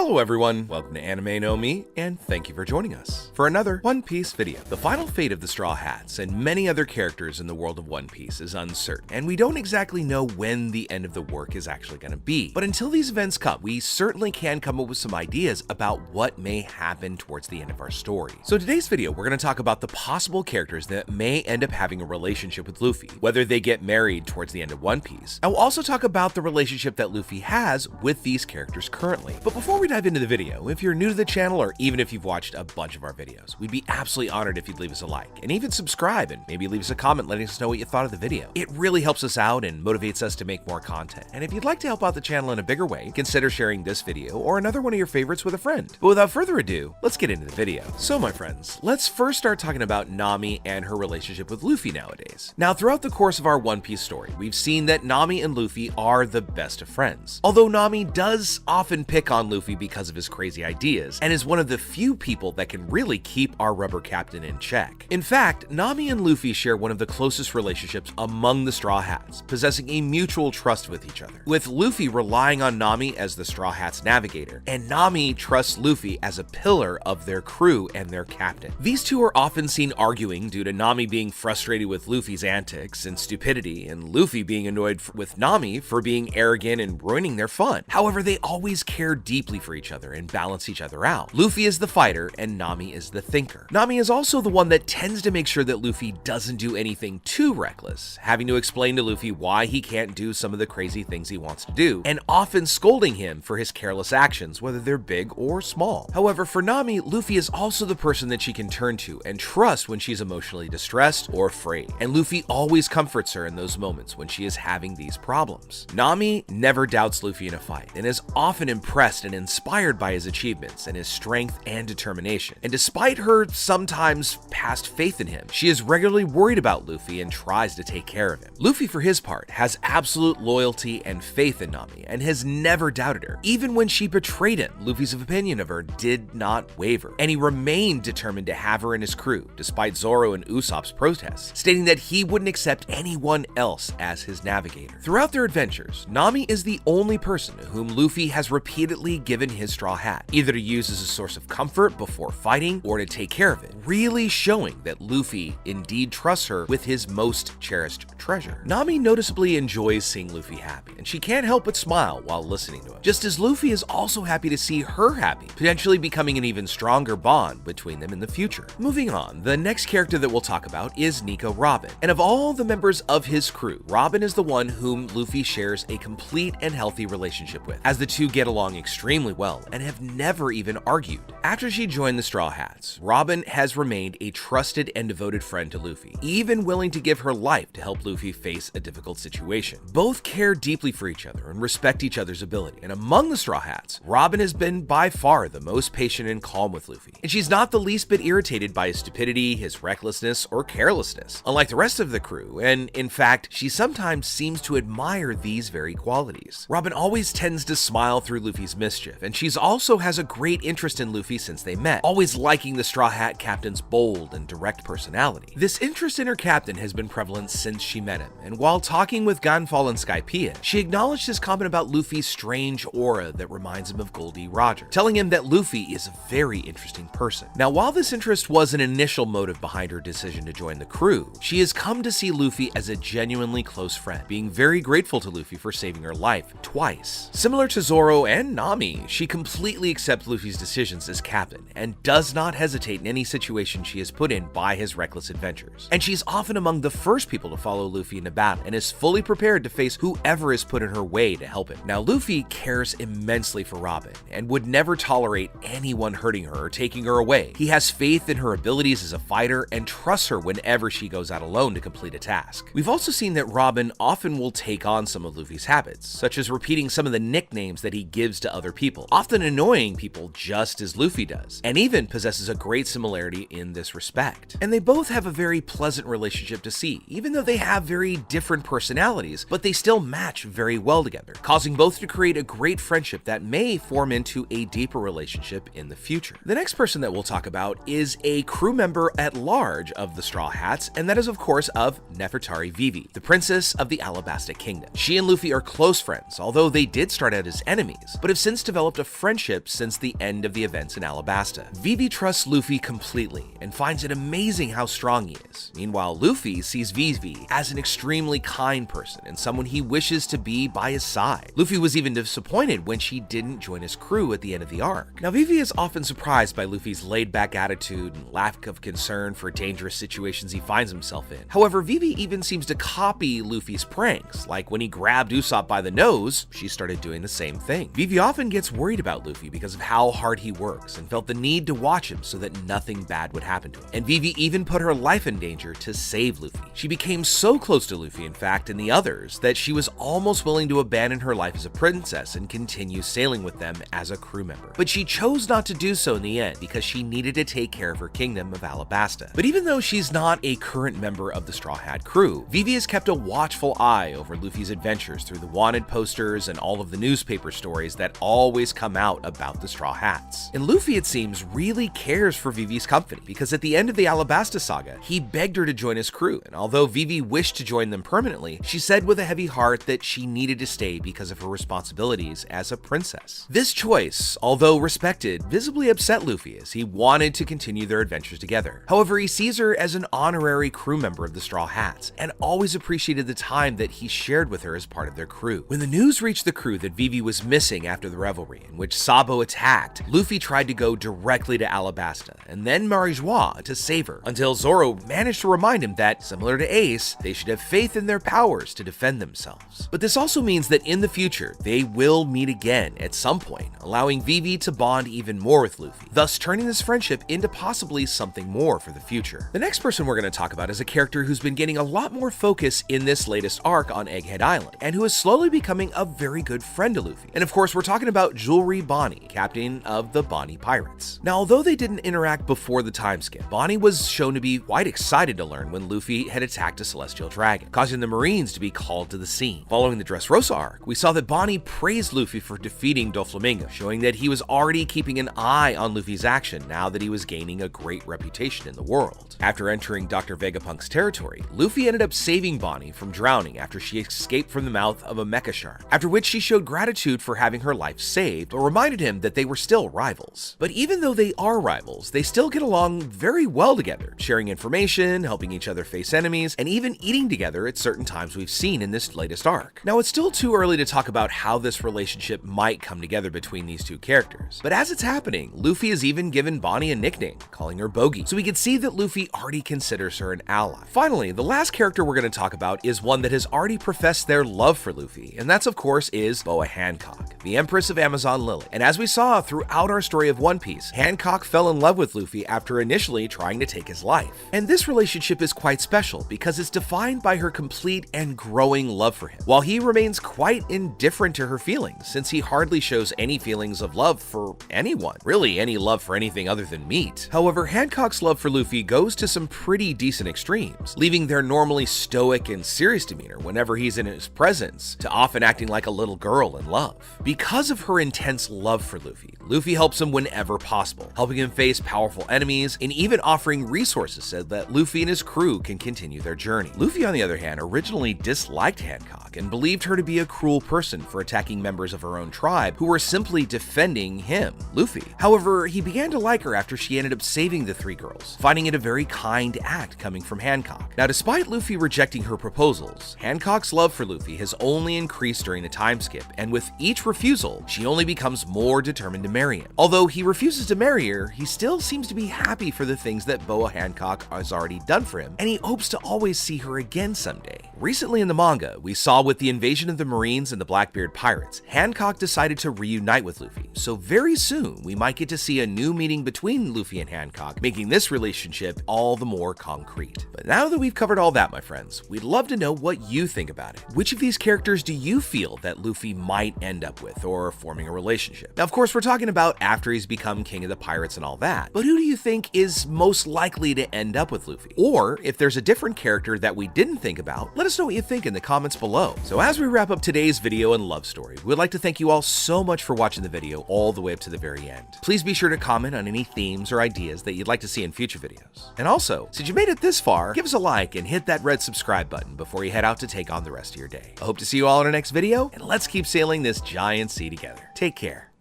Hello everyone, welcome to Animenomi, and thank you for joining us for another One Piece video. The final fate of the Straw Hats and many other characters in the world of One Piece is uncertain, and we don't exactly know when the end of the work is actually going to be. But until these events come, we certainly can come up with some ideas about what may happen towards the end of our story. So today's video, we're going to talk about the possible characters that may end up having a relationship with Luffy, whether they get married towards the end of One Piece. I will also talk about the relationship that Luffy has with these characters currently. But before we dive into the video, if you're new to the channel or even if you've watched a bunch of our videos, we'd be absolutely honored if you'd leave us a like and even subscribe and maybe leave us a comment letting us know what you thought of the video. It really helps us out and motivates us to make more content. And if you'd like to help out the channel in a bigger way, consider sharing this video or another one of your favorites with a friend. But without further ado, let's get into the video. So my friends, let's first start talking about Nami and her relationship with Luffy nowadays. Now, throughout the course of our One Piece story, we've seen that Nami and Luffy are the best of friends. Although Nami does often pick on Luffy because of his crazy ideas, and is one of the few people that can really keep our rubber captain in check. In fact, Nami and Luffy share one of the closest relationships among the Straw Hats, possessing a mutual trust with each other, with Luffy relying on Nami as the Straw Hats navigator, and Nami trusts Luffy as a pillar of their crew and their captain. These two are often seen arguing due to Nami being frustrated with Luffy's antics and stupidity, and Luffy being annoyed with Nami for being arrogant and ruining their fun. However, they always care deeply for each other and balance each other out. Luffy is the fighter and Nami is the thinker. Nami is also the one that tends to make sure that Luffy doesn't do anything too reckless, having to explain to Luffy why he can't do some of the crazy things he wants to do, and often scolding him for his careless actions, whether they're big or small. However, for Nami, Luffy is also the person that she can turn to and trust when she's emotionally distressed or afraid, and Luffy always comforts her in those moments when she is having these problems. Nami never doubts Luffy in a fight and is often impressed and inspired by his achievements and his strength and determination. And despite her sometimes past faith in him, she is regularly worried about Luffy and tries to take care of him. Luffy, for his part, has absolute loyalty and faith in Nami and has never doubted her. Even when she betrayed him, Luffy's opinion of her did not waver, and he remained determined to have her in his crew, despite Zoro and Usopp's protests, stating that he wouldn't accept anyone else as his navigator. Throughout their adventures, Nami is the only person whom Luffy has repeatedly given his straw hat, either to use as a source of comfort before fighting or to take care of it, really showing that Luffy indeed trusts her with his most cherished treasure. Nami noticeably enjoys seeing Luffy happy, and she can't help but smile while listening to him, just as Luffy is also happy to see her happy, potentially becoming an even stronger bond between them in the future. Moving on, the next character that we'll talk about is Nico Robin, and of all the members of his crew, Robin is the one whom Luffy shares a complete and healthy relationship with, as the two get along extremely well and have never even argued. After she joined the Straw Hats, Robin has remained a trusted and devoted friend to Luffy, even willing to give her life to help Luffy face a difficult situation. Both care deeply for each other and respect each other's ability, and among the Straw Hats, Robin has been by far the most patient and calm with Luffy, and she's not the least bit irritated by his stupidity, his recklessness, or carelessness, unlike the rest of the crew, and in fact, she sometimes seems to admire these very qualities. Robin always tends to smile through Luffy's mischief, and she's also has a great interest in Luffy since they met, always liking the Straw Hat captain's bold and direct personality. This interest in her captain has been prevalent since she met him, and while talking with Gunfall and Skypiea, she acknowledged his comment about Luffy's strange aura that reminds him of Goldie Roger, telling him that Luffy is a very interesting person. Now, while this interest was an initial motive behind her decision to join the crew, she has come to see Luffy as a genuinely close friend, being very grateful to Luffy for saving her life twice. Similar to Zoro and Nami, she completely accepts Luffy's decisions as captain and does not hesitate in any situation she is put in by his reckless adventures. And she's often among the first people to follow Luffy into battle and is fully prepared to face whoever is put in her way to help him. Now, Luffy cares immensely for Robin and would never tolerate anyone hurting her or taking her away. He has faith in her abilities as a fighter and trusts her whenever she goes out alone to complete a task. We've also seen that Robin often will take on some of Luffy's habits, such as repeating some of the nicknames that he gives to other people, often annoying people just as Luffy does, and even possesses a great similarity in this respect. And they both have a very pleasant relationship to see, even though they have very different personalities, but they still match very well together, causing both to create a great friendship that may form into a deeper relationship in the future. The next person that we'll talk about is a crew member at large of the Straw Hats, and that is of course of Nefertari Vivi, the princess of the Alabasta Kingdom. She and Luffy are close friends, although they did start out as enemies, but have since developed developed a friendship since the end of the events in Alabasta. Vivi trusts Luffy completely and finds it amazing how strong he is. Meanwhile, Luffy sees Vivi as an extremely kind person and someone he wishes to be by his side. Luffy was even disappointed when she didn't join his crew at the end of the arc. Now, Vivi is often surprised by Luffy's laid-back attitude and lack of concern for dangerous situations he finds himself in. However, Vivi even seems to copy Luffy's pranks, like when he grabbed Usopp by the nose, she started doing the same thing. Vivi often gets worried about Luffy because of how hard he works and felt the need to watch him so that nothing bad would happen to him. And Vivi even put her life in danger to save Luffy. She became so close to Luffy, in fact, and the others, that she was almost willing to abandon her life as a princess and continue sailing with them as a crew member. But she chose not to do so in the end because she needed to take care of her kingdom of Alabasta. But even though she's not a current member of the Straw Hat crew, Vivi has kept a watchful eye over Luffy's adventures through the wanted posters and all of the newspaper stories that always come out about the Straw Hats. And Luffy, it seems, really cares for Vivi's company because at the end of the Alabasta saga, he begged her to join his crew, and although Vivi wished to join them permanently, she said with a heavy heart that she needed to stay because of her responsibilities as a princess. This choice, although respected, visibly upset Luffy as he wanted to continue their adventures together. However, he sees her as an honorary crew member of the Straw Hats and always appreciated the time that he shared with her as part of their crew. When the news reached the crew that Vivi was missing after the revelry in which Sabo attacked, Luffy tried to go directly to Alabasta and then Marijois to save her, until Zoro managed to remind him that, similar to Ace, they should have faith in their powers to defend themselves. But this also means that in the future, they will meet again at some point, allowing Vivi to bond even more with Luffy, thus turning this friendship into possibly something more for the future. The next person we're going to talk about is a character who's been getting a lot more focus in this latest arc on Egghead Island, and who is slowly becoming a very good friend to Luffy. And of course, we're talking about Jewelry Bonnie, captain of the Bonnie Pirates. Now, although they didn't interact before the time skip, Bonnie was shown to be quite excited to learn when Luffy had attacked a celestial dragon, causing the Marines to be called to the scene. Following the Dressrosa arc, we saw that Bonnie praised Luffy for defeating Doflamingo, showing that he was already keeping an eye on Luffy's action now that he was gaining a great reputation in the world. After entering Dr. Vegapunk's territory, Luffy ended up saving Bonnie from drowning after she escaped from the mouth of a mecha shark, after which she showed gratitude for having her life saved, but reminded him that they were still rivals. But even though they are rivals, they still get along very well together, sharing information, helping each other face enemies, and even eating together at certain times we've seen in this latest arc. Now, it's still too early to talk about how this relationship might come together between these two characters, but as it's happening, Luffy has even given Bonnie a nickname, calling her Bogey, so we can see that Luffy already considers her an ally. Finally, the last character we're going to talk about is one that has already professed their love for Luffy, and that's of course is Boa Hancock, the Empress of Amazon Lily. And as we saw throughout our story of One Piece, Hancock fell in love with Luffy after initially trying to take his life. And this relationship is quite special because it's defined by her complete and growing love for him, while he remains quite indifferent to her feelings, since he hardly shows any feelings of love for anyone, really any love for anything other than meat. However, Hancock's love for Luffy goes to some pretty decent extremes, leaving their normally stoic and serious demeanor whenever he's in his presence to often acting like a little girl in love. Because of her intense love for Luffy, Luffy helps him whenever possible, helping him face powerful enemies and even offering resources so that Luffy and his crew can continue their journey. Luffy, on the other hand, originally disliked Hancock and believed her to be a cruel person for attacking members of her own tribe who were simply defending him, Luffy. However, he began to like her after she ended up saving the three girls, finding it a very kind act coming from Hancock. Now, despite Luffy rejecting her proposals, Hancock's love for Luffy has only increased during the time skip, and with each refusal, she only becomes more determined to marry him. Although he refuses to marry her, he still seems to be happy for the things that Boa Hancock has already done for him, and he hopes to always see her again someday. Recently in the manga, we saw with the invasion of the Marines and the Blackbeard Pirates, Hancock decided to reunite with Luffy, so very soon we might get to see a new meeting between Luffy and Hancock, making this relationship all the more concrete. But now that we've covered all that, my friends, we'd love to know what you think about it. Which of these characters do you feel that Luffy might end up with or forming a relationship? Now, of course, we're talking about after he's become king of the pirates and all that, but who do you think is most likely to end up with Luffy? Or if there's a different character that we didn't think about, let us know what you think in the comments below. So as we wrap up today's video and love story, we'd like to thank you all so much for watching the video all the way up to the very end. Please be sure to comment on any themes or ideas that you'd like to see in future videos. And also, since you made it this far, give us a like and hit that red subscribe button before you head out to take on the rest of your day. I hope to see you all in our next video, and let's keep sailing this giant sea together. Take care.